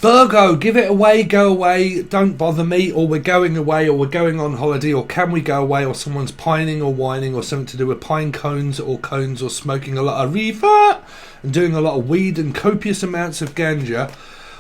Virgo, give it away, go away, don't bother me, or we're going away, or we're going on holiday, or can we go away, or someone's pining or whining, or something to do with pine cones, or smoking a lot of reefer, and doing a lot of weed and copious amounts of ganja,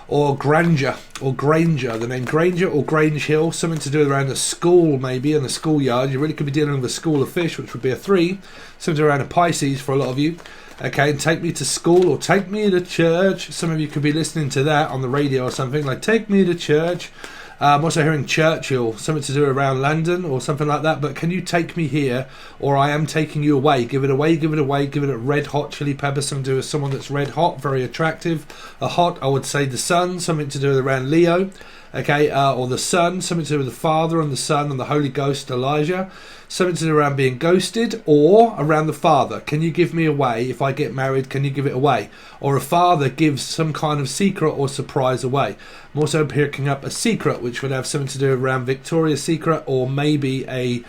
or Granger, the name Granger or Grange Hill, something to do around a school maybe, in a schoolyard. You really could be dealing with a school of fish, which would be a 3, something around a Pisces for a lot of you. Okay, and take me to school or take me to church. Some of you could be listening to that on the radio or something, like take me to church. I'm also hearing Churchill, something to do around London or something like that. But can you take me here, or I am taking you away? Give it away, give it away, give it a red hot chili pepper, something to do with someone that's red hot, very attractive. A hot, I would say the sun, something to do with around Leo. Okay, or the Son, something to do with the Father and the Son and the Holy Ghost, Elijah. Something to do around being ghosted, or around the Father. Can you give me away? If I get married, can you give it away? Or a father gives some kind of secret or surprise away. I'm also picking up a secret, which would have something to do around Victoria's Secret, or maybe a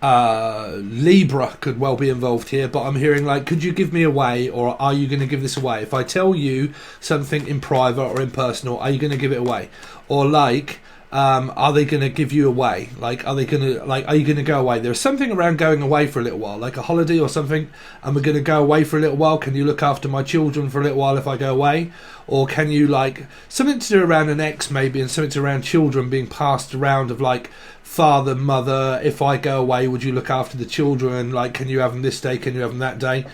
Libra could well be involved here. But I'm hearing like, could you give me away, or are you going to give this away? If I tell you something in private or in personal, are you going to give it away? Or like, are they going to give you away? Like, are you going to go away? There's something around going away for a little while, like a holiday or something, and we're going to go away for a little while. Can you look after my children for a little while if I go away? Or can you, like, something to do around an ex maybe, and something to around children being passed around of like, father, mother, if I go away, would you look after the children? Like, can you have them this day? Can you have them that day?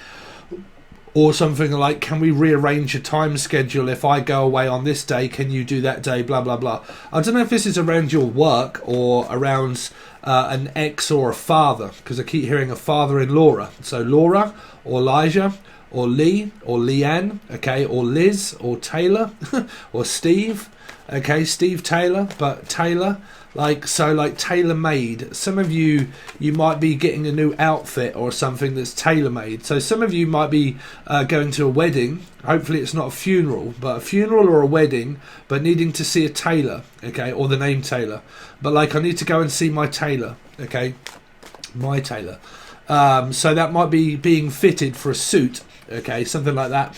Or something like, can we rearrange a time schedule? If I go away on this day, can you do that day? Blah, blah, blah. I don't know if this is around your work or around an ex or a father, because I keep hearing a father-in-law. So Laura or Elijah or Lee or Leanne, okay, or Liz or Taylor or Steve, okay, Steve Taylor, but Taylor. Like, so like tailor-made. Some of you might be getting a new outfit or something that's tailor-made. So some of you might be going to a wedding. Hopefully it's not a funeral, but a funeral or a wedding, but needing to see a tailor, okay, or the name Taylor. But like, I need to go and see my tailor, okay, my tailor. So that might be being fitted for a suit, okay, something like that.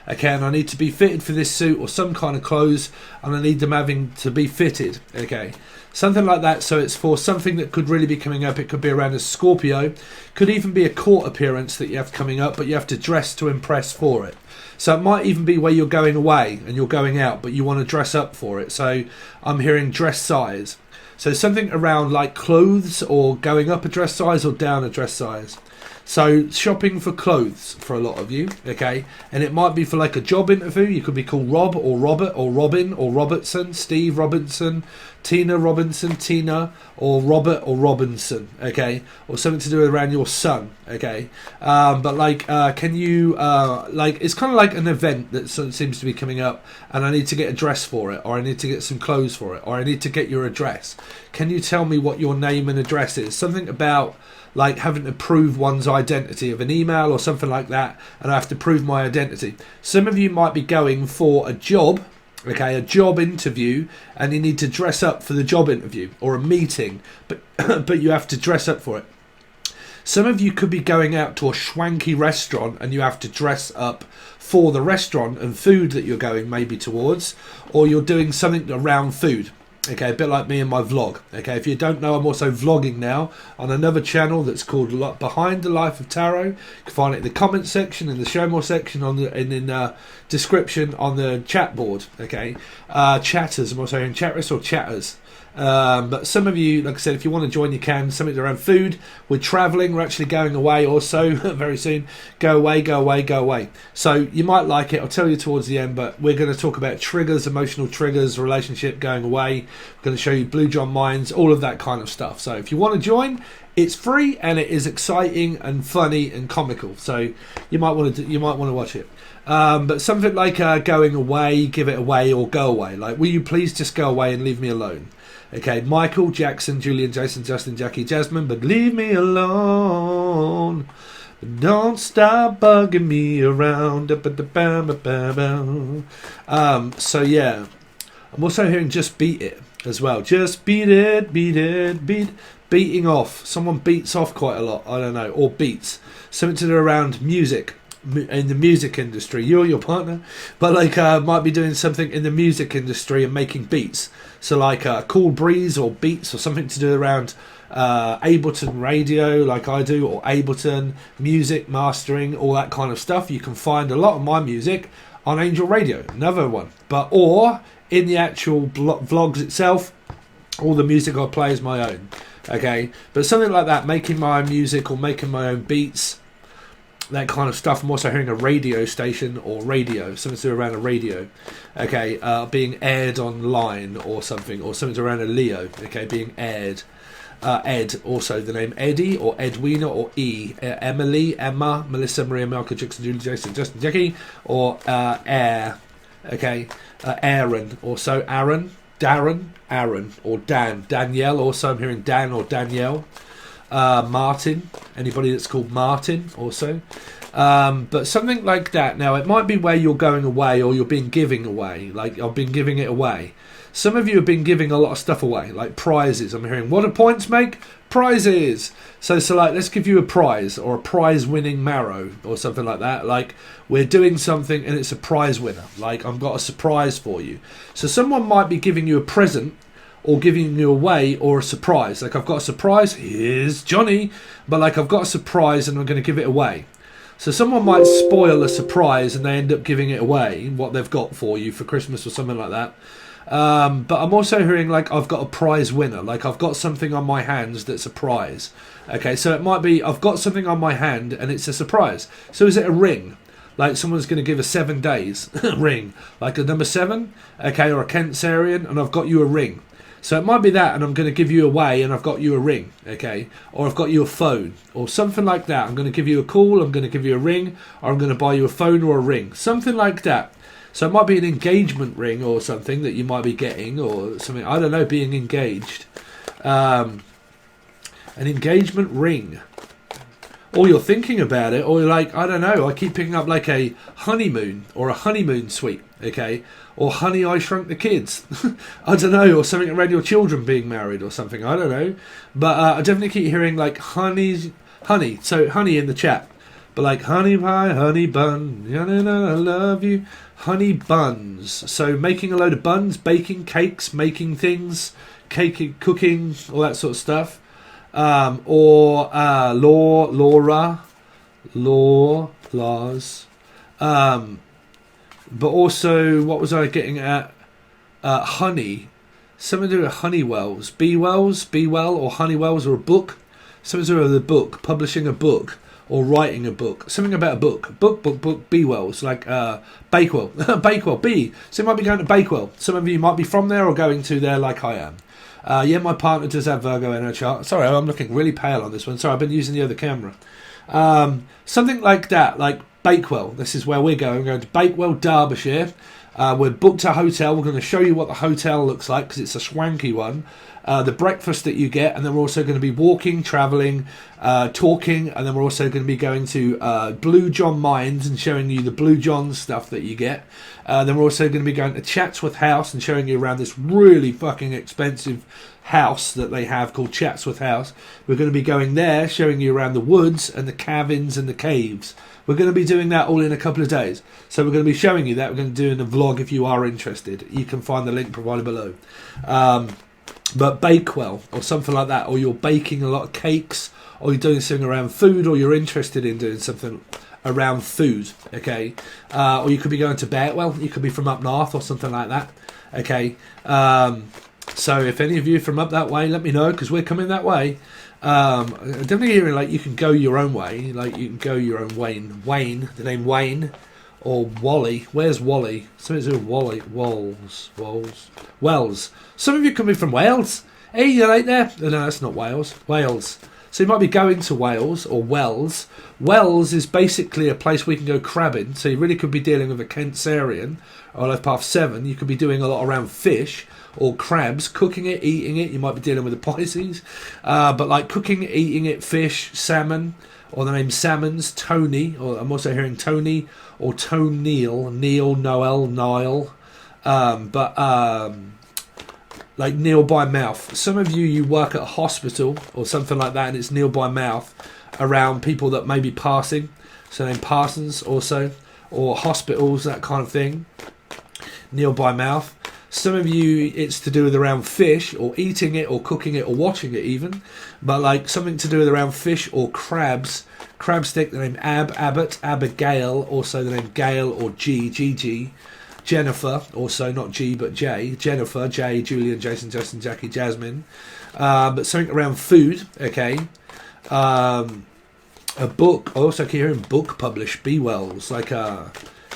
Okay, and I need to be fitted for this suit or some kind of clothes, and I need them having to be fitted, okay, something like that. So it's for something that could really be coming up. It could be around a Scorpio, could even be a court appearance that you have coming up, but you have to dress to impress for it. So it might even be where you're going away and you're going out, but you want to dress up for it. So I'm hearing dress size. So something around like clothes, or going up a dress size or down a dress size. So shopping for clothes for a lot of you, okay, and it might be for like a job interview. You could be called Rob or Robert or Robin or Robertson, Steve Robinson, Tina Robinson, Tina, or Robert or Robinson, okay, or something to do around your son, okay. But like, can you like, it's kind of like an event that seems to be coming up, and I need to get a dress for it, or I need to get some clothes for it, or I need to get your address. Can you tell me what your name and address is? Something about like having to prove one's identity of an email or something like that, and I have to prove my identity. Some of you might be going for a job, okay, a job interview, and you need to dress up for the job interview, or a meeting, but but you have to dress up for it. Some of you could be going out to a schwanky restaurant and you have to dress up for the restaurant and food that you're going maybe towards, or you're doing something around food. Okay, a bit like me and my vlog. Okay, if you don't know, I'm also vlogging now on another channel that's called Behind the Life of Tarot. You can find it in the comment section, in the show more section, in the description on the chat board. Okay, chatters. I'm also in chatters or chatters. But some of you, like I said, if you want to join, you can. Something around food. We're travelling. We're actually going away also very soon. Go away, go away, go away. So you might like it. I'll tell you towards the end, but we're going to talk about triggers, emotional triggers, relationship, going away. We're going to show you Blue John Minds, all of that kind of stuff. So if you want to join, it's free and it is exciting and funny and comical. So you might want to watch it. But something like going away, give it away, or go away. Like, will you please just go away and leave me alone? Okay, Michael, Jackson, Julian, Jason, Justin, Jackie, Jasmine, but leave me alone. Don't stop bugging me around. So yeah, I'm also hearing just beat it as well. Just beat it, beating off. Someone beats off quite a lot. I don't know, or beats. Something to do around music. in the music industry, you or your partner, but like might be doing something in the music industry and making beats. So like Cool Breeze or beats or something to do around Ableton radio, like I do, or Ableton music mastering, all that kind of stuff. You can find a lot of my music on Angel Radio, another one, but or in the actual vlogs itself. All the music I play is my own. Okay, but something like that, making my own music or making my own beats, that kind of stuff. I'm also hearing a radio station or radio, something to do around a radio, okay, being aired online or something to around a Leo, okay, being aired. Ed, also the name Eddie or Edwina or Emily, Emma, Melissa, Maria, Malcolm, Jackson, Julie, Jason, Justin, Jackie, or Air, okay, Aaron, also Aaron, Darren, Aaron, or Dan, Danielle, also I'm hearing Dan or Danielle, Martin, anybody that's called Martin also, but something like that. Now it might be where you're going away or you're being giving away, like I've been giving it away. Some of you have been giving a lot of stuff away, like prizes. I'm hearing, what do points make? Prizes. So like, let's give you a prize or a prize-winning marrow or something like that. Like, we're doing something and it's a prize winner. Like, I've got a surprise for you. So someone might be giving you a present or giving you away or a surprise. Like, I've got a surprise, here's Johnny. But like, I've got a surprise and I'm going to give it away. So someone might spoil a surprise and they end up giving it away, what they've got for you for Christmas or something like that. But I'm also hearing like I've got a prize winner, like I've got something on my hands that's a prize. Okay, so it might be I've got something on my hand and it's a surprise. So is it a ring? Like someone's going to give a 7 days ring, like a number 7, okay, or a Cancerian, and I've got you a ring. So it might be that, and I'm going to give you away, and I've got you a ring, okay, or I've got you a phone, or something like that. I'm going to give you a call, I'm going to give you a ring, or I'm going to buy you a phone or a ring, something like that. So it might be an engagement ring or something that you might be getting, or something, I don't know, being engaged. An engagement ring. Or you're thinking about it, or you're like, I don't know, I keep picking up like a honeymoon, or a honeymoon suite, okay? Or Honey, I Shrunk the Kids. I don't know, or something around your children being married or something, I don't know. But I definitely keep hearing like honey, so honey in the chat. But like honey pie, honey bun, I love you. Honey buns. So making a load of buns, baking cakes, making things, cooking, all that sort of stuff. Or laws. But also, what was I getting at? Honey. Something to do with honeywells. Be-well, or honeywells, or a book. Something to do with a book, publishing a book. Or writing a book. Something about a book. Book, Be-wells. Like Bakewell. Bakewell, B. So you might be going to Bakewell. Some of you might be from there or going to there like I am. Yeah, my partner does have Virgo in her chart. Sorry, I'm looking really pale on this one. Sorry, I've been using the other camera. Something like that, like Bakewell. This is where we're going. We're going to Bakewell, Derbyshire. We've booked a hotel. We're going to show you what the hotel looks like because it's a swanky one. The breakfast that you get, and then we're also going to be walking, travelling, talking, and then we're also going to be going to Blue John Mines and showing you the Blue John stuff that you get. Then we're also going to be going to Chatsworth House and showing you around this really fucking expensive house that they have called Chatsworth House. We're going to be going there, showing you around the woods and the cabins and the caves. We're going to be doing that all in a couple of days. So we're going to be showing you that. We're going to do in a vlog if you are interested. You can find the link provided below. But Bakewell or something like that, or you're baking a lot of cakes, or you're doing something around food, or you're interested in doing something around food, okay? Or you could be going to Bakewell, you could be from up north or something like that, okay? So if any of you are from up that way, let me know, because we're coming that way. Definitely hearing like you can go your own way, like you can go your own Wayne, the name Wayne, or Wally. Where's Wally? Something to do with Wally. Wells. Some of you could be from Wales. Hey, you right there? No, that's not Wales. Wales. So you might be going to Wales or Wells. Wells is basically a place where you can go crabbing. So you really could be dealing with a Cancerian or Life Path 7. You could be doing a lot around fish or crabs, cooking it, eating it. You might be dealing with a Pisces. But like cooking, eating it, fish, salmon, or the name Salmons, Tony, or I'm also hearing Tony or Tone Neil, Noel, Nile. Like Neil by mouth. Some of you work at a hospital or something like that, and it's Neil by mouth around people that may be passing. so named Parsons also, or hospitals, that kind of thing. Kneel by mouth. Some of you, it's to do with around fish, or eating it, or cooking it, or watching it even. But like something to do with around fish or crabs. Crab stick, the name Abbott, Abigail, also the name Gail or Gigi. Jennifer, also not G but J. Jennifer, J, Julian, Jason, Justin, Jackie, Jasmine. But something around food, okay. A book, I also keep hearing book published, B. Wells, like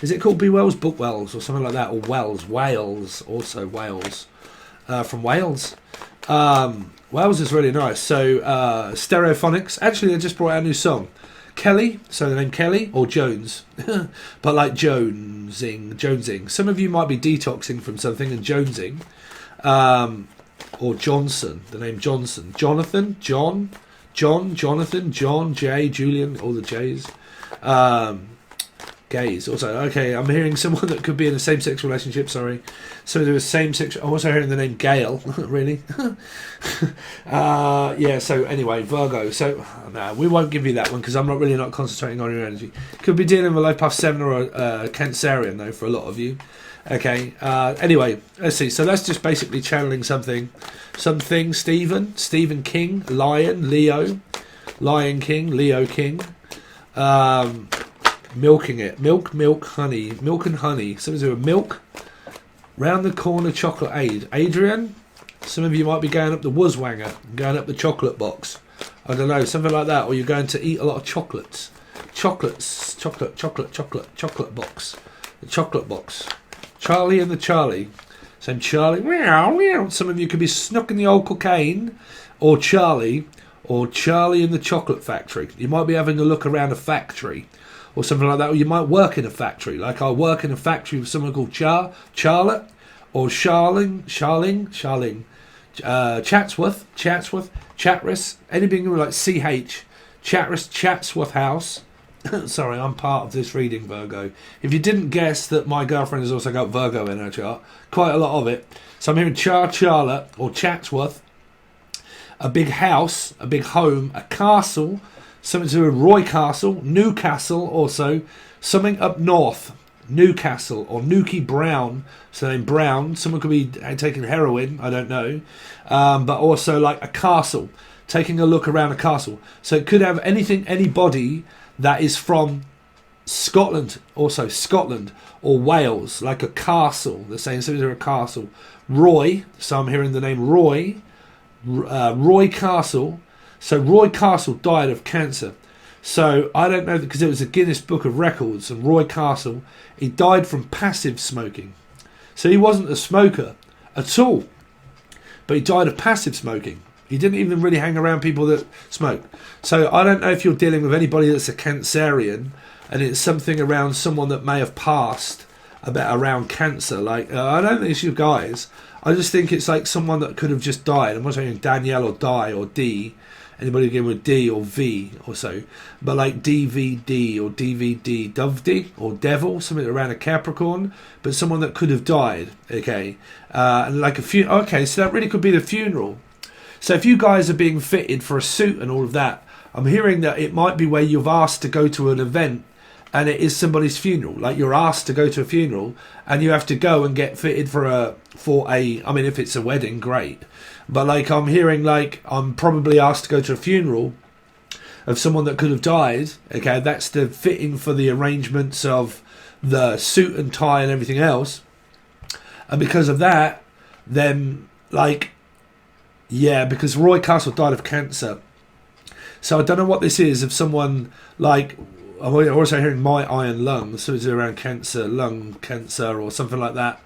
is it called B. Wells? Book Wells or something like that, or Wells, Wales, also Wales, from Wales. Wales is really nice. So Stereophonics, actually they just brought out a new song. Kelly, so the name Kelly, or Jones, but like jonesing. Some of you might be detoxing from something and jonesing, or Johnson, the name Johnson, Jonathan, John, Jonathan, John, J, Julian, all the J's. Gays also. Okay, I'm hearing someone that could be in a same-sex relationship, sorry. So there was same-sex, I'm also hearing the name Gail, really. Yeah, so anyway, Virgo. So, no, we won't give you that one because I'm really not concentrating on your energy. Could be dealing with life path 7 or a Cancerian, though, for a lot of you. Okay, anyway, let's see. So that's just basically channeling something. Stephen King, Lion, Leo, Lion King, Leo King. Milking it. Milk, honey. Milk and honey. Something to do with milk. Round the corner chocolate aid. Adrian? Some of you might be going up the Wuzzwanger. Going up the chocolate box. I don't know. Something like that. Or you're going to eat a lot of chocolates. Chocolate box. The chocolate box. Charlie and the Charlie. Same Charlie. Meow, meow. Some of you could be snooking the old cocaine. Or Charlie in the chocolate factory. You might be having a look around a factory. Or something like that, or you might work in a factory. Like I work in a factory with someone called Charlotte, or Charling, Chatsworth, Chatris, anything like CH, Chatris, Chatsworth House. Sorry, I'm part of this reading, Virgo. If you didn't guess that my girlfriend has also got Virgo in her chart, quite a lot of it. So I'm hearing Charlotte, or Chatsworth, a big house, a big home, a castle, something to do with Roy Castle, Newcastle also, something up north, Newcastle, or Nuki Brown, so name Brown, someone could be taking heroin, I don't know, but also like a castle, taking a look around a castle. So it could have anybody that is from Scotland, also Scotland, or Wales, like a castle, they're saying something to a castle. Roy, so I'm hearing the name Roy, Roy Castle. So Roy Castle died of cancer. So I don't know, because it was a Guinness Book of Records, and Roy Castle, he died from passive smoking. So he wasn't a smoker at all, but he died of passive smoking. He didn't even really hang around people that smoke. So I don't know if you're dealing with anybody that's a Cancerian, and it's something around someone that may have passed around cancer. Like I don't think it's you guys. I just think it's like someone that could have just died. I'm not saying Danielle or Di or D. Anybody again with D or V or so, but like DVD or DVD, Dovedy or Devil, something around a Capricorn, but someone that could have died. Okay, and like a few. Okay, so that really could be the funeral. So if you guys are being fitted for a suit and all of that, I'm hearing that it might be where you've asked to go to an event, and it is somebody's funeral. Like you're asked to go to a funeral, and you have to go and get fitted for a. I mean, if it's a wedding, great. But like I'm hearing like I'm probably asked to go to a funeral of someone that could have died. Okay, that's the fitting for the arrangements of the suit and tie and everything else. And because of that, then like, yeah, because Roy Castle died of cancer. So I don't know what this is. If someone like, I'm also hearing my iron lung, so it's around cancer, lung cancer or something like that.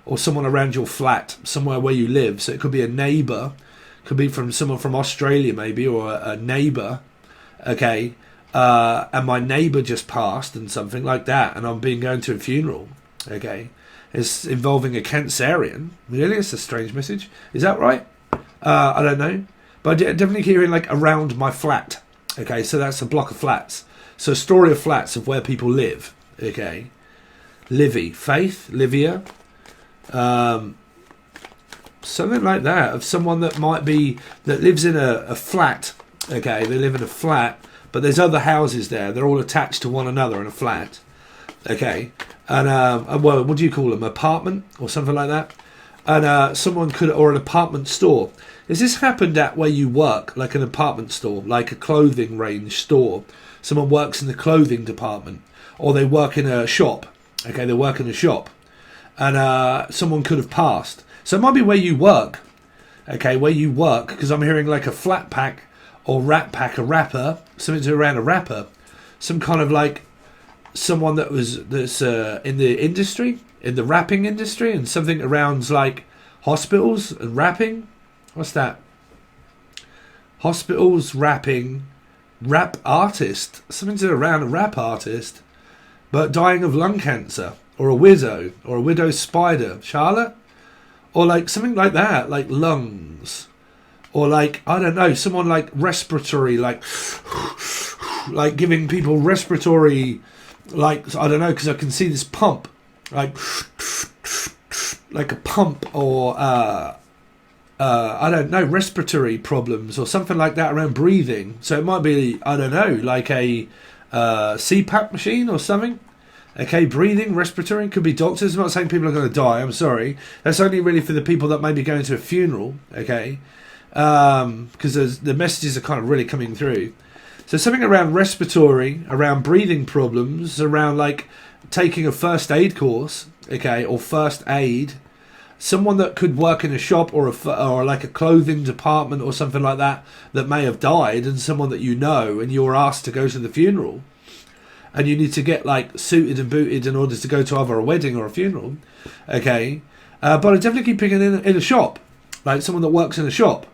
Or someone around your flat, somewhere where you live. So it could be a neighbour, could be from someone from Australia maybe, or a neighbour, okay, and my neighbour just passed and something like that, and I'm going to a funeral, okay. It's involving a Cancerian. Really? It's a strange message. Is that right? I don't know. But I'm definitely hearing like around my flat, okay, so that's a block of flats. So a story of flats of where people live, okay. Livy, Faith, Livia, something like that, of someone that might be that lives in a flat. Okay, they live in a flat, but there's other houses there. They're all attached to one another in a flat. Okay, and well, what do you call them? Apartment or something like that. And someone could, or an apartment store. Has this happened at where you work, like an apartment store, like a clothing range store? Someone works in the clothing department, or they work in a shop. Okay, they work in a shop, and someone could have passed. So it might be where you work. Okay, where you work, because I'm hearing like a flat pack or rat pack, a rapper, something around a rapper, some kind of like someone that's in the industry, in the rapping industry, and something around like hospitals and rapping. What's that? Hospitals, rapping, rap artist, something to around a rap artist, but dying of lung cancer, or a widow spider, Charlotte, or like something like that, like lungs, or like, I don't know, someone like respiratory, like giving people respiratory, like, I don't know, because I can see this pump, like a pump, or I don't know, respiratory problems or something like that around breathing. So it might be, I don't know, like a CPAP machine or something. Okay, breathing, respiratory, could be doctors. I'm not saying people are going to die, I'm sorry. That's only really for the people that may be going to a funeral, okay? Because the messages are kind of really coming through. So something around respiratory, around breathing problems, around like taking a first aid course, okay, or first aid. Someone that could work in a shop or like a clothing department or something like that may have died, and someone that you know, and you're asked to go to the funeral, and you need to get like suited and booted in order to go to either a wedding or a funeral, okay? But I definitely keep picking in a shop, like someone that works in a shop,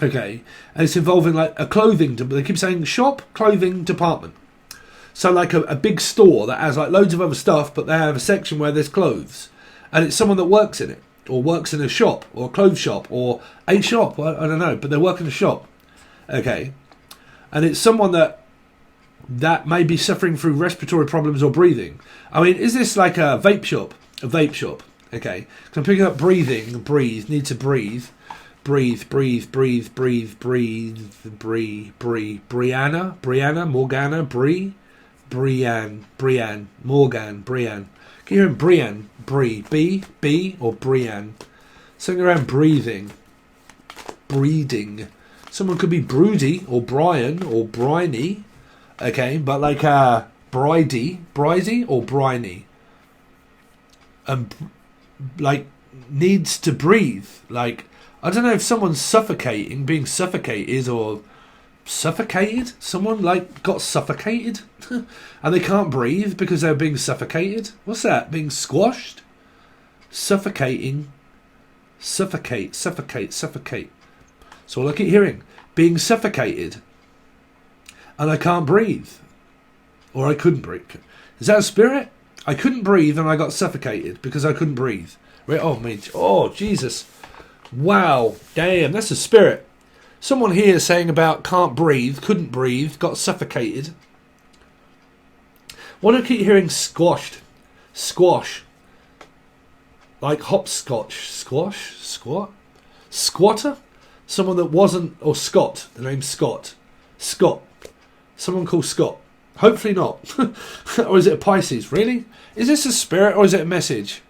okay? And it's involving like a clothing. They keep saying shop, clothing department. So like a big store that has like loads of other stuff, but they have a section where there's clothes. And it's someone that works in it, or works in a shop, or a clothes shop, or a shop, I don't know, but they work in a shop, okay? And it's someone that may be suffering through respiratory problems or breathing. I mean, is this like a vape shop? A vape shop, okay? So I'm picking up breathing, breathe, need to breathe, breathe, Brianna, Morgana, Brianne, Morgan, Brianne. Can you hear him? B, or Brianne? Something around breathing. Breeding. Someone could be Broody, or Brian, or Briny. Okay, but like Bridey, or Briny. Like, needs to breathe. Like, I don't know if someone's suffocating, being suffocated, or suffocated. Someone like got suffocated and they can't breathe because they're being suffocated. What's that? Being squashed? Suffocating. Suffocate. So all I keep hearing, being suffocated, and I can't breathe, or I couldn't breathe. Is that a spirit? I couldn't breathe and I got suffocated because I couldn't breathe. Right? Oh Jesus! Wow! Damn! That's a spirit. Someone here saying about can't breathe, couldn't breathe, got suffocated. Why do I keep hearing squashed? Squash. Like hopscotch. Squatter? Someone that wasn't, or Scott. The name's Scott. Scott. Someone called Scott. Hopefully not. Or is it a Pisces? Really? Is this a spirit or is it a message?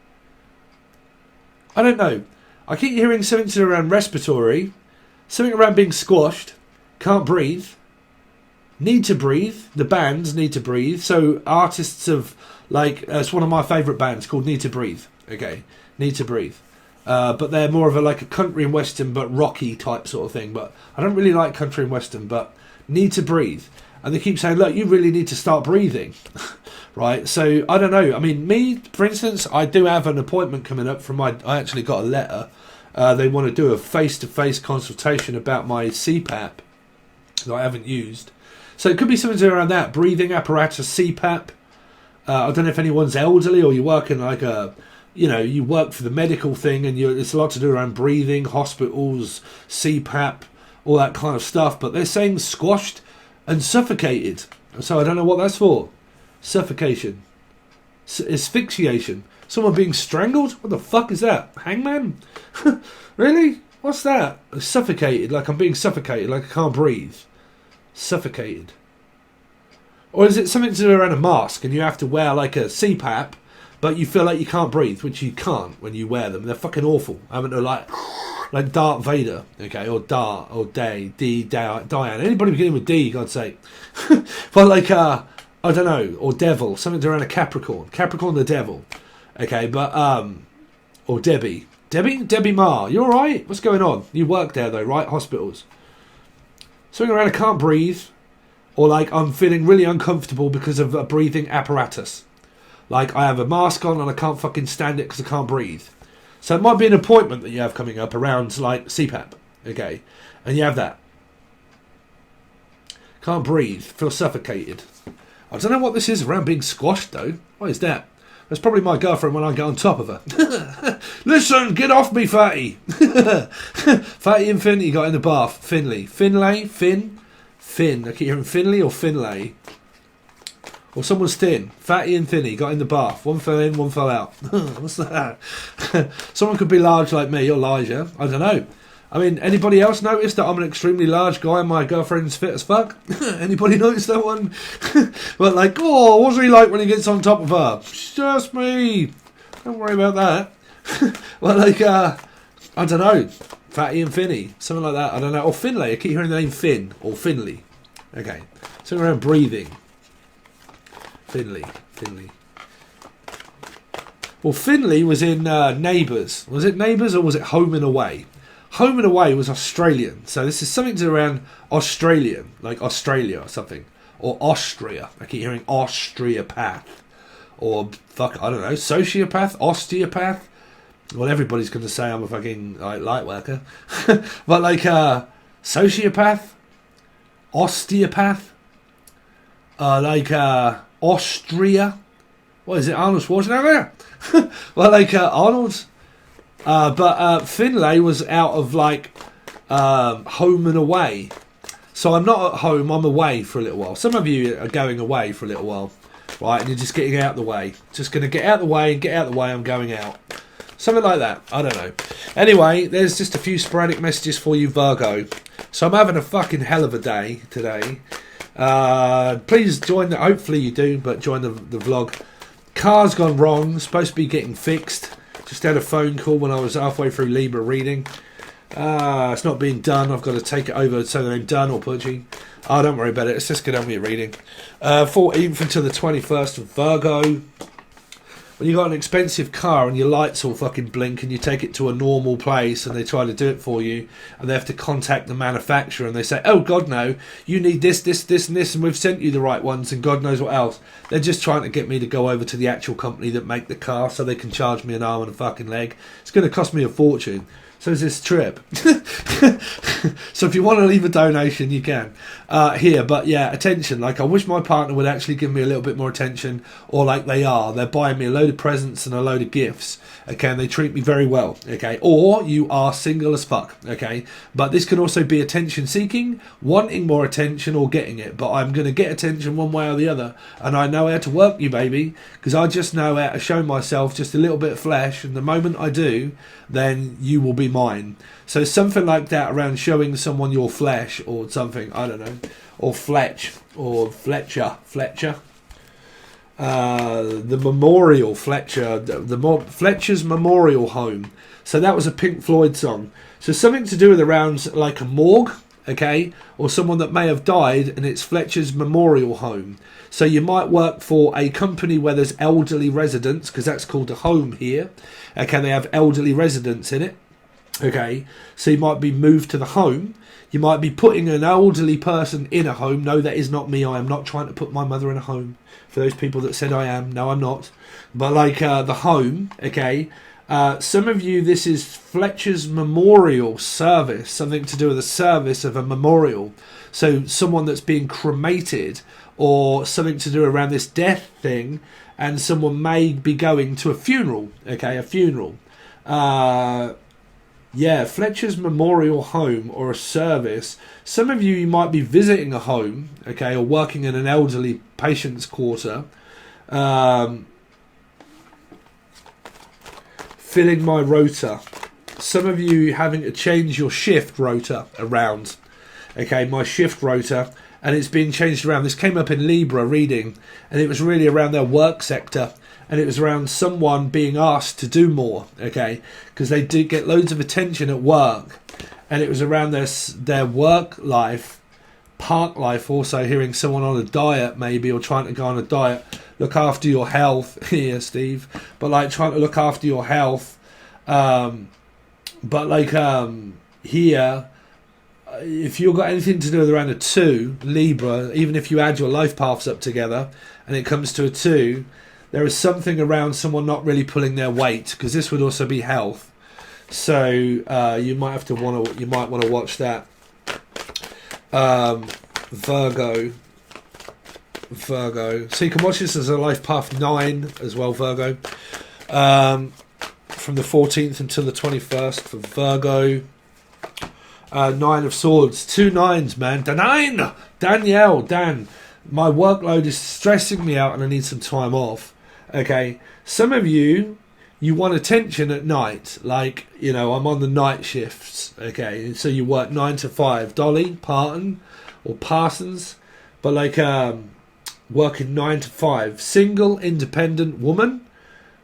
I don't know. I keep hearing something around respiratory. Something around being squashed, can't breathe, need to breathe. The bands need to breathe. So artists of, like, it's one of my favourite bands called Need to Breathe. Okay, Need to Breathe. But they're more of like a country and western, but rocky type sort of thing. But I don't really like country and western, but Need to Breathe. And they keep saying, look, you really need to start breathing. Right? So, I don't know. I mean, me, for instance, I do have an appointment coming up I actually got a letter. They want to do a face-to-face consultation about my CPAP that I haven't used. So it could be something around that. Breathing apparatus, CPAP. I don't know if anyone's elderly or you work in like you work for the medical thing and it's a lot to do around breathing, hospitals, CPAP, all that kind of stuff. But they're saying squashed and suffocated. So I don't know what that's for. Suffocation. Asphyxiation. Someone being strangled? What the fuck is that? Hangman? Really? What's that? Suffocated, like I'm being suffocated, like I can't breathe. Suffocated. Or is it something to do around a mask and you have to wear like a CPAP, but you feel like you can't breathe, which you can't when you wear them. They're fucking awful. Having to like Darth Vader, okay, or Dart, or Diane. Anybody beginning with D, God's sake. But like, I don't know, or Devil, something around a Capricorn. Capricorn the Devil, okay, but, or Debbie. Debbie Ma, you alright? What's going on? You work there though, right? Hospitals. Something around I can't breathe, or like I'm feeling really uncomfortable because of a breathing apparatus. Like I have a mask on and I can't fucking stand it because I can't breathe. So it might be an appointment that you have coming up around like CPAP, okay? And you have that. Can't breathe, feel suffocated. I don't know what this is around being squashed though. What is that? That's probably my girlfriend when I get on top of her. Listen, get off me, Fatty. Fatty and Finley got in the bath. Finn. I keep hearing Finley or Finlay. Or someone's thin. Fatty and Thinny got in the bath. One fell in, one fell out. What's that? Someone could be large like me or Elijah. I don't know. I mean, anybody else notice that I'm an extremely large guy and my girlfriend's fit as fuck? Anybody notice that one? But like, oh, what's he like when he gets on top of her? It's just me. Don't worry about that. Well, like, I don't know. Fatty and Finny. Something like that. I don't know. Or Finlay. I keep hearing the name Finn. Or Finley. Okay. Something around breathing. Finley. Well, Finley was in Neighbours. Was it Neighbours or was it Home and Away? Home and Away was Australian. So this is something to do around Australian. Like Australia or something. Or Austria. I keep hearing osteopath. Or, fuck, I don't know. Sociopath? Osteopath? Well, everybody's going to say I'm a fucking light worker. But like, sociopath? Osteopath? Austria. What is it? Arnold Schwarzenegger? Well, like Arnold. But Finlay was out of like Home and Away. So I'm not at home, I'm away for a little while. Some of you are going away for a little while, right? And you're just getting out of the way. Just going to get out of the way and get out of the way, I'm going out. Something like that. I don't know. Anyway, there's just a few sporadic messages for you, Virgo. So I'm having a fucking hell of a day today. Please join the, hopefully you do, but join the vlog. Car's gone wrong, supposed to be getting fixed. Just had a phone call when I was halfway through Libra reading. It's not being done, I've got to take it over so that I'm done or pudgy. Oh, don't worry about it, let's just get on with your reading. 14th until the 21st of Virgo. When you got an expensive car and your lights all fucking blink and you take it to a normal place and they try to do it for you and they have to contact the manufacturer and they say, oh God no, you need this, this, this and this and we've sent you the right ones and God knows what else. They're just trying to get me to go over to the actual company that make the car so they can charge me an arm and a fucking leg. It's going to cost me a fortune. So is this trip. So if you want to leave a donation, you can. Here, but yeah, attention. Like, I wish my partner would actually give me a little bit more attention, or like they are. They're buying me a load of presents and a load of gifts, okay, and they treat me very well, okay? Or you are single as fuck, okay? But this can also be attention-seeking, wanting more attention or getting it. But I'm going to get attention one way or the other, and I know how to work you, baby, because I just know how to show myself just a little bit of flesh, and the moment I do, then you will be mine. So something like that around showing someone your flesh or something, I don't know, or Fletcher, the memorial Fletcher, Fletcher's Memorial Home. So that was a Pink Floyd song. So something to do with around like a morgue, okay, or someone that may have died, and it's Fletcher's Memorial Home. So you might work for a company where there's elderly residents, because that's called a home here. Okay, they have elderly residents in it. Okay, so you might be moved to the home. You might be putting an elderly person in a home. No, that is not me. I am not trying to put my mother in a home. For those people that said I am, no, I'm not. But like the home, okay. Some of you, this is Fletcher's Memorial Service, something to do with the service of a memorial. So someone that's being cremated, or something to do around this death thing, and someone may be going to a funeral, okay, a funeral. Yeah, Fletcher's Memorial Home or a service. Some of you might be visiting a home, okay, or working in an elderly patient's quarter. Filling my rota. Some of you having to change your shift rota around. Okay, my shift rota. and it's being changed around. This came up in Libra reading, and it was really around their work sector, and it was around someone being asked to do more, okay, because they do get loads of attention at work, and it was around their work life, park life, also hearing someone on a diet maybe, or trying to go on a diet, look after your health, here Steve, but like trying to look after your health, but like here, if you've got anything to do with around a 2, Libra, even if you add your life paths up together and it comes to a 2, there is something around someone not really pulling their weight, because this would also be health. So you might want to watch that. Virgo. So you can watch this as a life path 9 as well, Virgo. From the 14th until the 21st for Virgo. 9 of Swords, 2 9s, man. Danielle, Dan, my workload is stressing me out and I need some time off. Okay, some of you want attention at night, like, you know, I'm on the night shifts, okay, so you work 9 to 5, Dolly Parton or Parsons, but like working 9 to 5, single independent woman,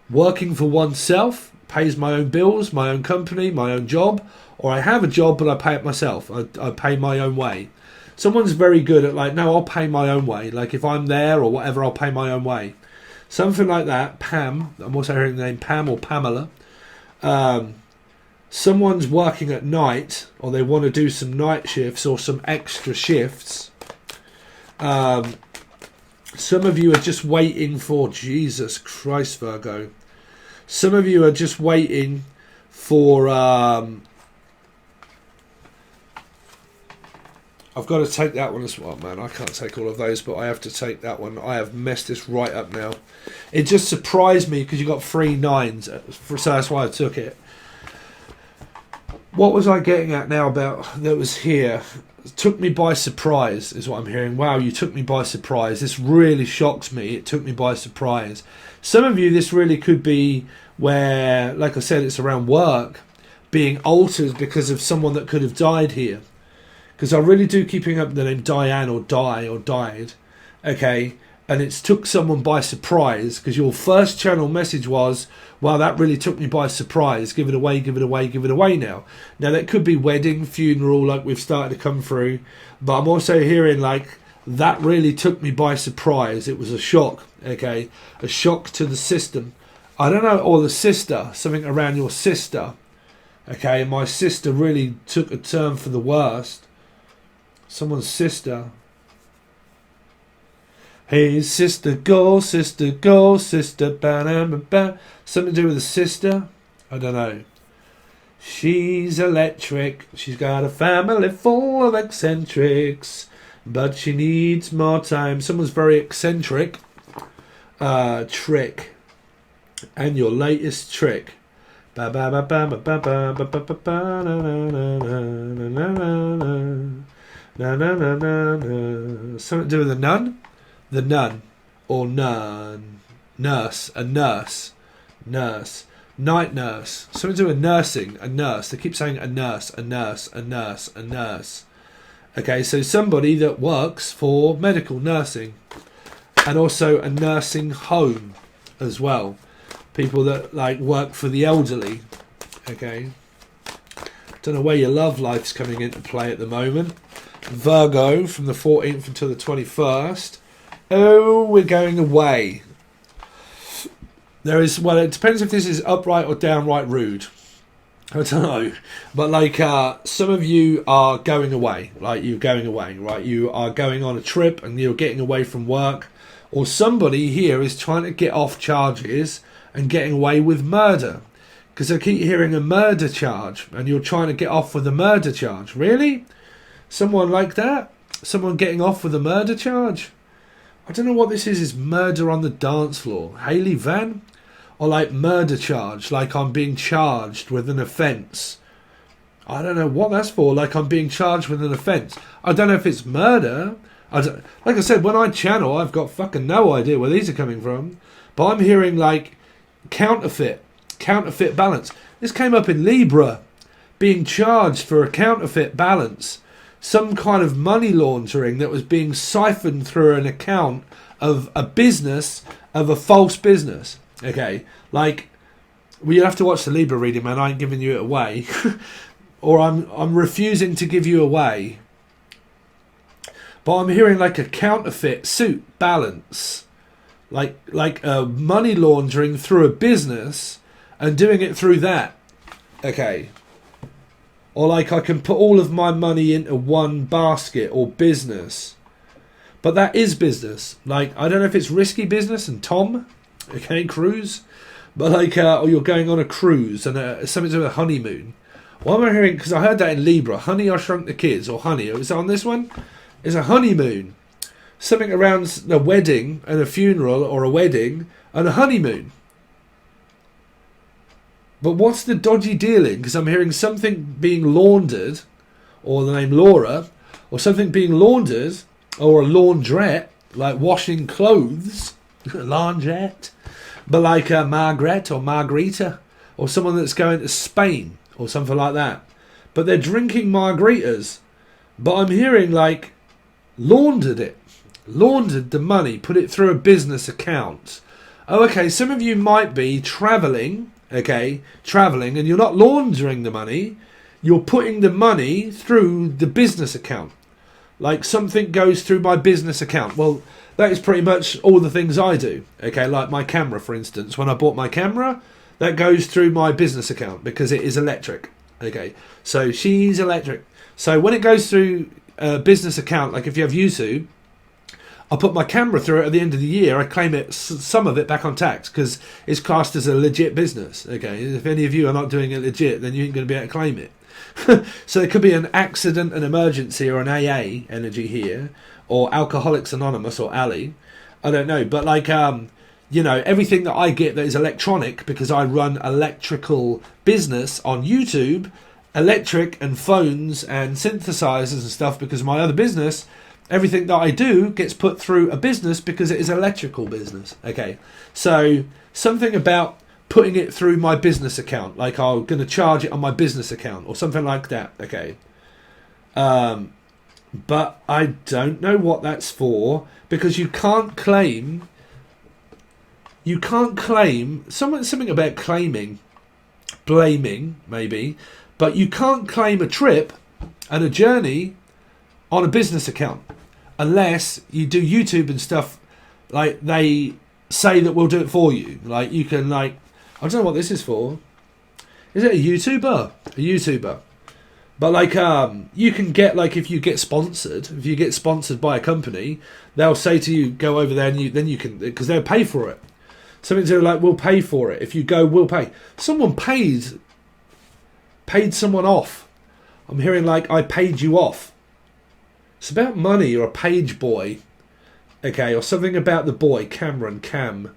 working for oneself, pays my own bills, my own company, my own job, or I have a job but I pay it myself, I pay my own way. Someone's very good at like, no, I'll pay my own way, like if I'm there or whatever, I'll pay my own way. Something like that. Pam, I'm also hearing the name Pam or Pamela. Someone's working at night, or they want to do some night shifts or some extra shifts. Some of you are just waiting for, Jesus Christ, Virgo. Some of you are just waiting for, I've got to take that one as well, man. I can't take all of those, but I have to take that one. I have messed this right up now. It just surprised me because you got 3 9s, so that's why I took it. What was I getting at now about that was here? It took me by surprise, is what I'm hearing. Wow, you took me by surprise. This really shocks me. It took me by surprise. Some of you, this really could be where, like I said, it's around work being altered because of someone that could have died here. Because I really do keeping up the name Diane or Die or died, okay, and it's took someone by surprise, because your first channel message was, wow, that really took me by surprise, give it away, give it away, give it away now. Now that could be wedding, funeral, like we've started to come through, but I'm also hearing like, that really took me by surprise. It was a shock, okay, a shock to the system. I don't know, or the sister, something around your sister, okay, my sister really took a turn for the worst. Someone's sister. Hey, sister, go, sister, go, sister, ba-da-ba-ba. Something to do with a sister? I don't know. She's electric. She's got a family full of eccentrics, but she needs more time. Someone's very eccentric. Trick. And your latest trick. Ba ba ba ba ba ba ba ba ba ba na na na na na na. No, no, no, no, no. Something to do with a nun? The nun. Or nun. Nurse. A nurse. Nurse. Night nurse. Something to do with nursing. A nurse. They keep saying a nurse. A nurse. A nurse. A nurse. Okay, so somebody that works for medical nursing. And also a nursing home as well. People that like work for the elderly. Okay. Don't know where your love life's coming into play at the moment. Virgo from the 14th until the 21st. Oh, we're going away. There is, well, it depends if this is upright or downright rude. I don't know. But like some of you are going away. Like you're going away, right? You are going on a trip and you're getting away from work. Or somebody here is trying to get off charges and getting away with murder. Because I keep hearing a murder charge and you're trying to get off with a murder charge. Really? Someone like that? Someone getting off with a murder charge? I don't know what this is murder on the dance floor. Hayley Van? Or like murder charge, like I'm being charged with an offence. I don't know what that's for, like I'm being charged with an offence. I don't know if it's murder. Like I said, when I channel, I've got fucking no idea where these are coming from. But I'm hearing like counterfeit balance. This came up in Libra, being charged for a counterfeit balance. some kind of money laundering that was being siphoned through an account of a business, of a false business. Okay, like, well, you have to watch the Libra reading, man. I ain't giving you it away. Or I'm refusing to give you away. But I'm hearing like a counterfeit suit balance. Like money laundering through a business and doing it through that. Okay. Or like I can put all of my money into one basket or business. But that is business. Like, I don't know if it's risky business and Tom, okay, cruise. But like, or you're going on a cruise and something to do with a honeymoon. Why am I hearing, because I heard that in Libra, Honey, I Shrunk the Kids, or Honey, is it on this one? It's a honeymoon. Something around a wedding and a funeral, or a wedding and a honeymoon. But what's the dodgy dealing? Because I'm hearing something being laundered, or the name Laura, or something being laundered, or a laundrette, like washing clothes, laundrette, but like Margaret or Margarita, or someone that's going to Spain, or something like that. But they're drinking margaritas. But I'm hearing like laundered it. Laundered the money, put it through a business account. Oh, okay, some of you might be travelling, okay, travelling, and you're not laundering the money. You're putting the money through the business account. Like something goes through my business account. Well, that is pretty much all the things I do. Okay, like my camera, for instance. When I bought my camera, that goes through my business account because it is electric. Okay, so she's electric. So when it goes through a business account, like if you have YouTube, I put my camera through it at the end of the year. I claim it, some of it, back on tax because it's classed as a legit business. Okay, if any of you are not doing it legit, then you ain't going to be able to claim it. So there could be an accident, an emergency, or an AA energy here, or Alcoholics Anonymous, or Ali. I don't know, but like you know, everything that I get that is electronic, because I run electrical business on YouTube, electric and phones and synthesizers and stuff, because of my other business. Everything that I do gets put through a business because it is electrical business. Okay, so something about putting it through my business account, like I'm going to charge it on my business account or something like that. Okay, but I don't know what that's for, because you can't claim something about claiming, blaming maybe, but you can't claim a trip and a journey on a business account unless you do YouTube and stuff. Like they say that we'll do it for you. Like you can, like, I don't know what this is for. Is it a YouTuber? A YouTuber. But like you can get, like, if you get sponsored by a company, they'll say to you, go over there, and then you can, because they'll pay for it. Something to like, we'll pay for it. If you go, we'll pay. Someone paid someone off. I'm hearing like, I paid you off. It's about money, or a page boy. Okay, or something about the boy, Cameron, Cam.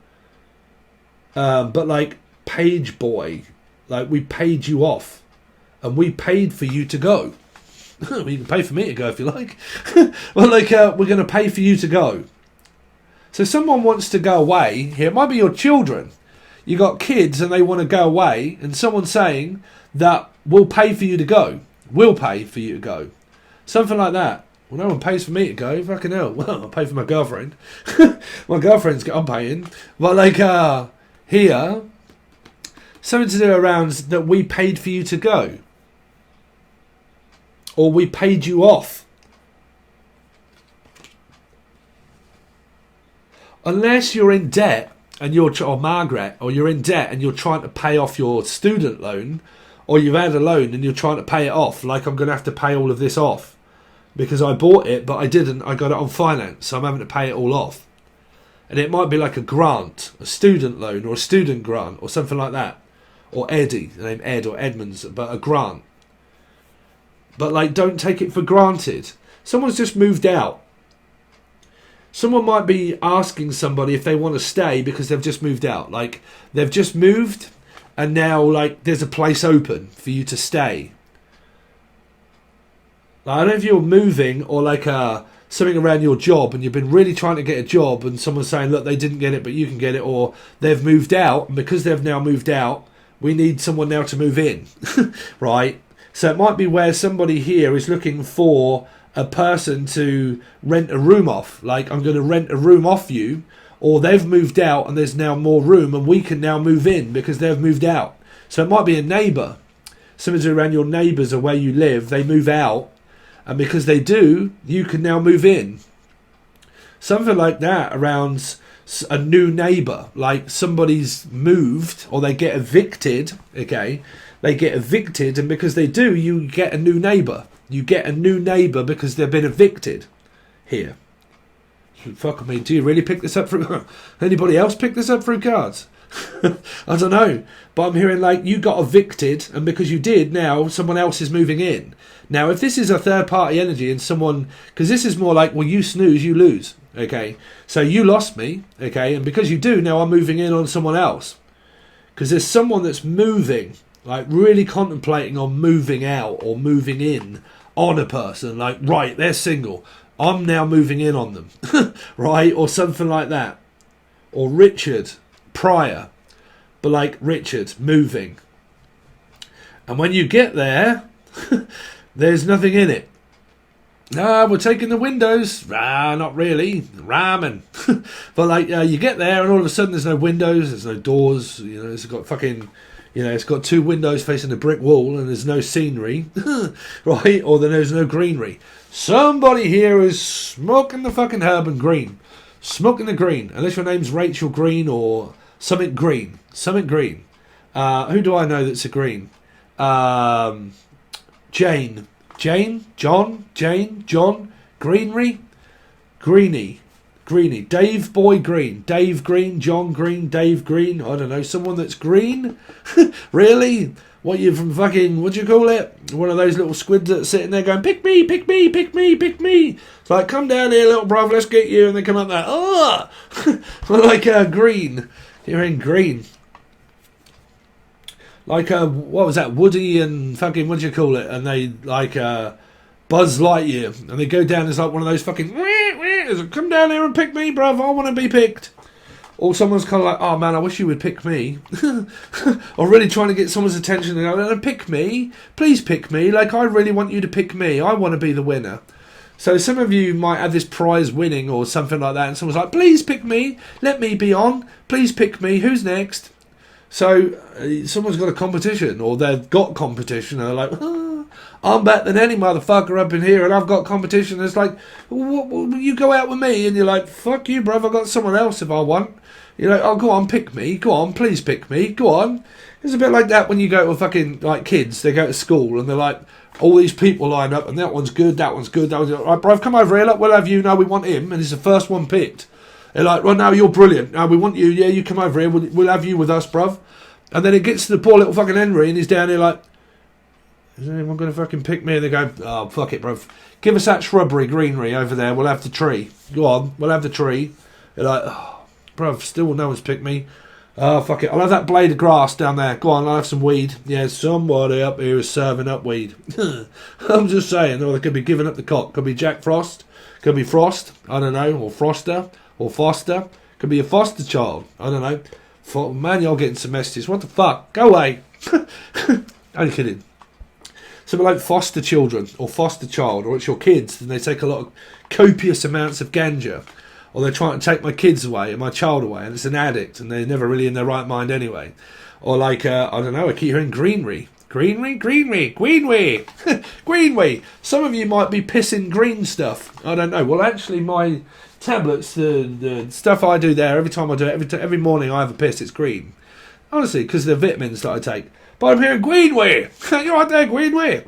But like, page boy. Like, we paid you off. And we paid for you to go. Well, you can pay for me to go if you like. Well, like, we're going to pay for you to go. So someone wants to go away here. It might be your children. You got kids and they want to go away, and someone's saying that we'll pay for you to go. We'll pay for you to go. Something like that. Well, no one pays for me to go. Fucking hell. Well, I'll pay for my girlfriend. My girlfriend's, I'm paying. But like here, something to do around that we paid for you to go. Or we paid you off. Unless you're in debt and or Margaret, or you're in debt and you're trying to pay off your student loan, or you've had a loan and you're trying to pay it off, like I'm going to have to pay all of this off because I bought it but I didn't, I got it on finance, so I'm having to pay it all off. And it might be like a grant, a student loan, or a student grant, or something like that. Or Eddie, the name Ed or Edmonds, but a grant. But like, don't take it for granted. Someone's just moved out. Someone might be asking somebody if they want to stay because they've just moved out. Like, they've just moved and now, like, there's a place open for you to stay. Like, I don't know if you're moving or like something around your job and you've been really trying to get a job and someone's saying, look, they didn't get it but you can get it, or they've moved out, and because they've now moved out, we need someone now to move in. Right? So it might be where somebody here is looking for a person to rent a room off. Like, I'm going to rent a room off you, or they've moved out and there's now more room and we can now move in because they've moved out. So it might be a neighbour. Something's around your neighbours or where you live, they move out, and because they do, you can now move in. Something like that around a new neighbour, like somebody's moved or they get evicted, okay? They get evicted, and because they do, you get a new neighbour. You get a new neighbour because they've been evicted here. Fuck me, do you really pick this up through... Anybody else pick this up through cards? I don't know. But I'm hearing like you got evicted, and because you did, now someone else is moving in. Now, if this is a third party energy and someone... Because this is more like, well, you snooze, you lose. Okay? So you lost me, okay? And because you do, now I'm moving in on someone else. Because there's someone that's moving, like really contemplating on moving out or moving in on a person. Like, right, they're single. I'm now moving in on them. Right? Or something like that. Or Richard Pryor. But like Richard moving. And when you get there, there's nothing in it. We're taking the windows. Not really. Ramen. But like, you get there and all of a sudden there's no windows, there's no doors. You know, it's got fucking, you know, it's got two windows facing a brick wall and there's no scenery. Right? Or there's no greenery. Somebody here is smoking the fucking herb and green. Smoking the green. Unless your name's Rachel Green or something green. Something green. Who do I know that's a green? Jane. John, Greenery, Greeny, Dave Boy Green, Dave Green, John Green, Dave Green, I don't know, someone that's green? Really? What, you from fucking, what do you call it? One of those little squids that's sitting there going, pick me, pick me, pick me, pick me. It's like, come down here, little brother, let's get you. And they come up there, oh! Like green. You're in green. Like, what was that, Woody and fucking, what do you call it? And they, like, Buzz Lightyear. And they go down, it's like one of those fucking, come down here and pick me, bruv, I want to be picked. Or someone's kind of like, oh man, I wish you would pick me. Or really trying to get someone's attention and go, no, pick me, please pick me. Like, I really want you to pick me. I want to be the winner. So some of you might have this prize winning or something like that. And someone's like, please pick me. Let me be on. Please pick me. Who's next? So someone's got a competition, or they've got competition, and they're like, I'm better than any motherfucker up in here, and I've got competition. And it's like, you go out with me, and you're like, fuck you, bruv, I've got someone else if I want. You're like, oh, go on, pick me. Go on, please pick me. Go on. It's a bit like that when you go to fucking, like, kids, they go to school, and they're like, all these people line up, and that one's good, that one's good, that one's good. Right, bruv, come over here, look, we'll have you, no, we want him, and he's the first one picked. They're like, well, no, you're brilliant. No, we want you. Yeah, you come over here. We'll have you with us, bruv. And then it gets to the poor little fucking Henry, and he's down here like, is anyone going to fucking pick me? And they go, oh, fuck it, bruv. Give us that shrubbery, greenery over there. We'll have the tree. Go on, we'll have the tree. They're like, oh, bruv, still no one's picked me. Oh, fuck it. I'll have that blade of grass down there. Go on, I'll have some weed. Yeah, somebody up here is serving up weed. I'm just saying, or they could be giving up the cock. Could be Jack Frost. Could be Frost. I don't know. Or Froster. Or foster. Could be a foster child. I don't know. Man, you're getting some messages. What the fuck? Go away. Only kidding. Something like foster children or foster child, or it's your kids, and they take a lot of copious amounts of ganja. Or they're trying to take my kids away and my child away, and it's an addict, and they're never really in their right mind anyway. Or like, I don't know, I keep hearing greenery. Greenery? Greenway. Some of you might be pissing green stuff. I don't know. Well, actually, my tablets, the stuff I do there, every time I do it, every morning I have a piss, it's green. Honestly, because of the vitamins that I take. But I'm hearing Greenway. You're right there, Greenway.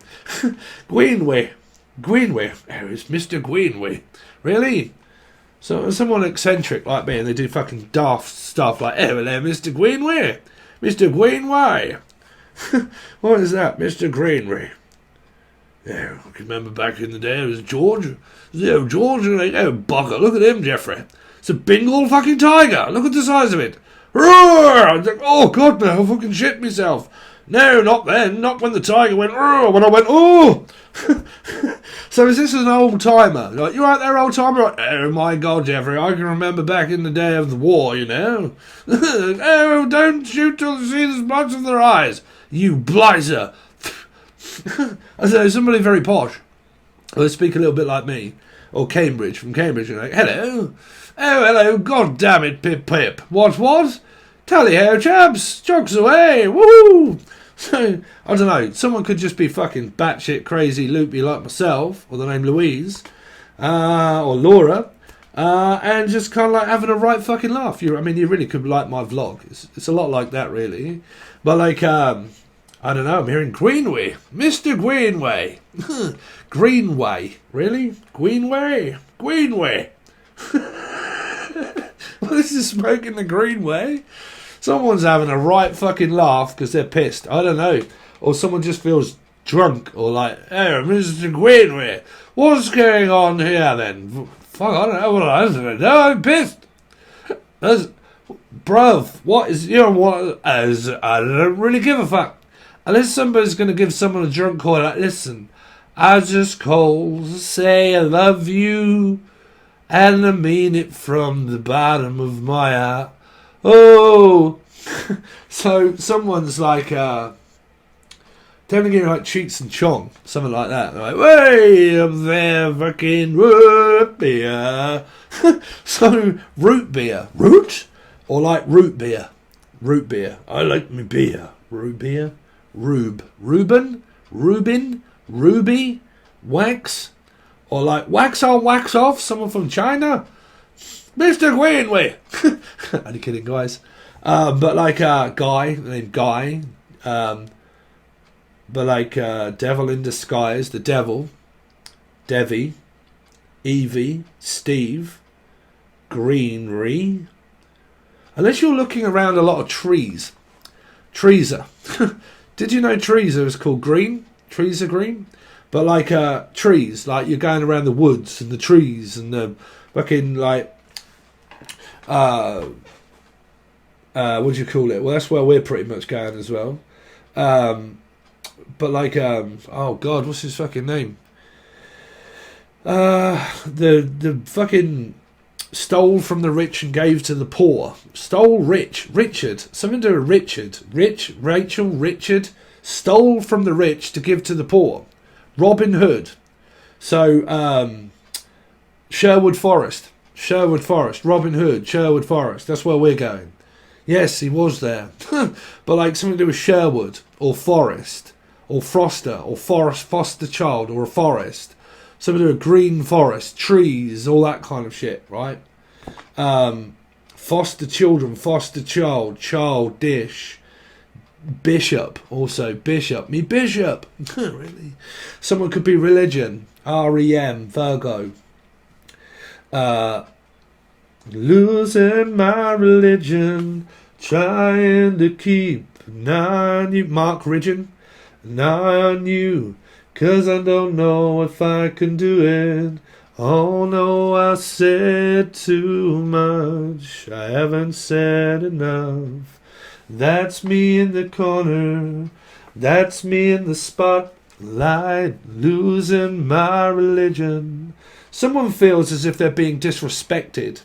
Greenway. Oh, it's Mr. Greenway. Really? So someone eccentric like me, and they do fucking daft stuff like, oh, hello, Mr. Greenway. Mr. Greenway. What is that, Mr. Greenway? Yeah, I can remember back in the day, it was George. George, and oh, bugger, look at him, Jeffrey. It's a Bengal fucking tiger. Look at the size of it. Roar! I was like, oh, God, no, I fucking shit myself. No, not then. Not when the tiger went, roar. When I went, oh! So is this an old-timer? Like, you right there, old-timer? Like, oh, my God, Jeffrey, I can remember back in the day of the war, you know. Oh, don't shoot till you see the spots of their eyes. You blizer. I said, somebody very posh. Or speak a little bit like me. Or Cambridge, from Cambridge. You're like, hello. Oh, hello. God damn it, Pip Pip. What? Tally-ho, chaps. Jogs away. Woohoo. So, I don't know. Someone could just be fucking batshit crazy loopy like myself. Or the name Louise. Or Laura. And just kind of like having a right fucking laugh. You really could like my vlog. It's a lot like that, really. But like, I don't know. I'm hearing Greenway, Mr. Greenway, Greenway. Really, Greenway. Well, this is smoking the Greenway. Someone's having a right fucking laugh because they're pissed. I don't know. Or someone just feels drunk or like, hey, Mr. Greenway, what's going on here then? Fuck, I don't know what I said. No, I'm pissed. Bruv, what is, I don't really give a fuck. Unless somebody's going to give someone a drunk call, like, listen, I just called to say I love you, and I mean it from the bottom of my heart. Oh, so someone's like, telling you like Cheats and Chong, something like that. They're like, way up there, fucking root beer. So, root beer. Root? Or like root beer. Root beer. I like me beer. Root beer. Rube. Reuben? Rubin? Ruby? Wax? Or like wax on, wax off? Someone from China? Mr. Greenway. Only kidding, guys. But like Guy, named Guy. But like Devil in Disguise, the Devil, Devi, Evie, Steve, Greenery. Unless you're looking around a lot of trees. Treeser. Did you know Treeser is called green? Trees are green? But like trees, like you're going around the woods and the trees and the fucking like, what do you call it? Well, that's where we're pretty much going as well. But like, oh God, what's his fucking name? The fucking stole from the rich and gave to the poor. Stole Richard. Something to do with Richard. Rachel, Richard. Stole from the rich to give to the poor. Robin Hood. So, Sherwood Forest. Robin Hood, Sherwood Forest. That's where we're going. Yes, he was there. But like something to do with Sherwood or Forest. Or Froster, or Forest, foster child, or a forest. Something to do with green forest, trees, all that kind of shit, right? Foster children, foster child, child dish. Bishop, also bishop. Me bishop. Really? Someone could be religion. REM, Virgo. Losing my religion, trying to keep an eye on you. Mark Ridgeon. An eye on you, 'cause I don't know if I can do it. Oh no, I said too much, I haven't said enough. That's me in the corner, that's me in the spotlight, losing my religion. Someone feels as if they're being disrespected,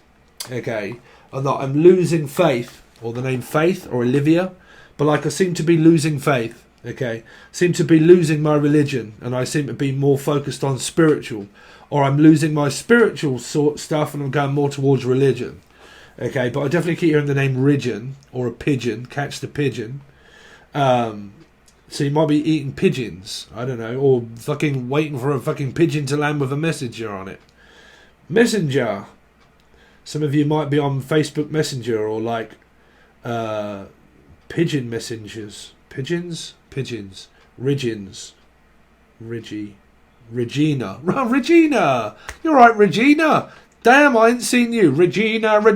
okay, or that I'm losing faith, or the name Faith, or Olivia, but like I seem to be losing faith. Okay, seem to be losing my religion, and I seem to be more focused on spiritual, or I'm losing my spiritual sort stuff, and I'm going more towards religion. Okay, but I definitely keep hearing the name Ridgeon or a pigeon. Catch the pigeon. So you might be eating pigeons. I don't know, or fucking waiting for a fucking pigeon to land with a messenger on it. Messenger. Some of you might be on Facebook Messenger or like pigeon messengers. Pigeons? Pigeons. Ridgeons. Regina. Regina! You're right, Regina! Damn, I ain't seen you. Regina. How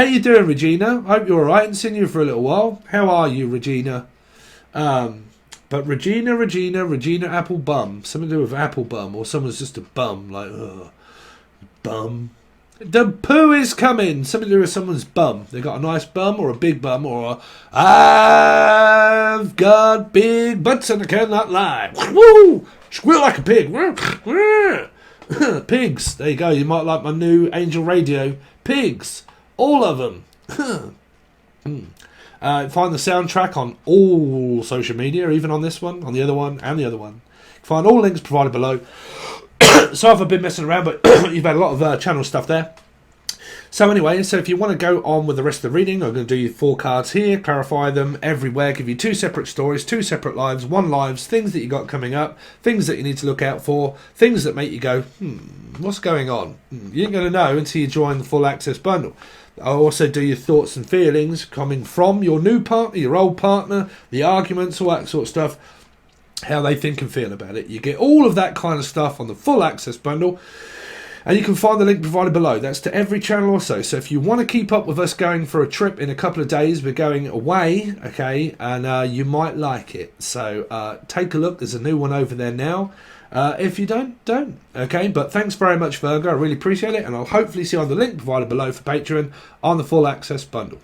you doing, Regina? Hope you're alright. I ain't seen you for a little while. How are you, Regina? But Regina Apple Bum. Something to do with Apple Bum, or someone's just a bum, like, ugh. Bum. The poo is coming. Something to do with someone's bum. They got a nice bum or a big bum or I've got big butts and I cannot lie. Woo! Squeal like a pig. Pigs. There you go. You might like my new Angel Radio. Pigs. All of them. Find the soundtrack on all social media, even on this one, on the other one, and the other one. Find all links provided below. So I've been messing around, but you've had a lot of channel stuff there. So anyway, so if you want to go on with the rest of the reading, I'm going to do 4 cards here, clarify them everywhere, give you 2 separate stories, 2 separate lives, 1 lives, things that you got coming up, things that you need to look out for, things that make you go, what's going on? You ain't going to know until you join the full access bundle. I'll also do your thoughts and feelings coming from your new partner, your old partner, the arguments, all that sort of stuff, how they think and feel about it. You get all of that kind of stuff on the full access bundle. And you can find the link provided below. That's to every channel also. So if you want to keep up with us going for a trip in a couple of days, we're going away, okay? And you might like it. So take a look. There's a new one over there now. If you don't. Okay? But thanks very much, Virgo. I really appreciate it. And I'll hopefully see you on the link provided below for Patreon on the full access bundle.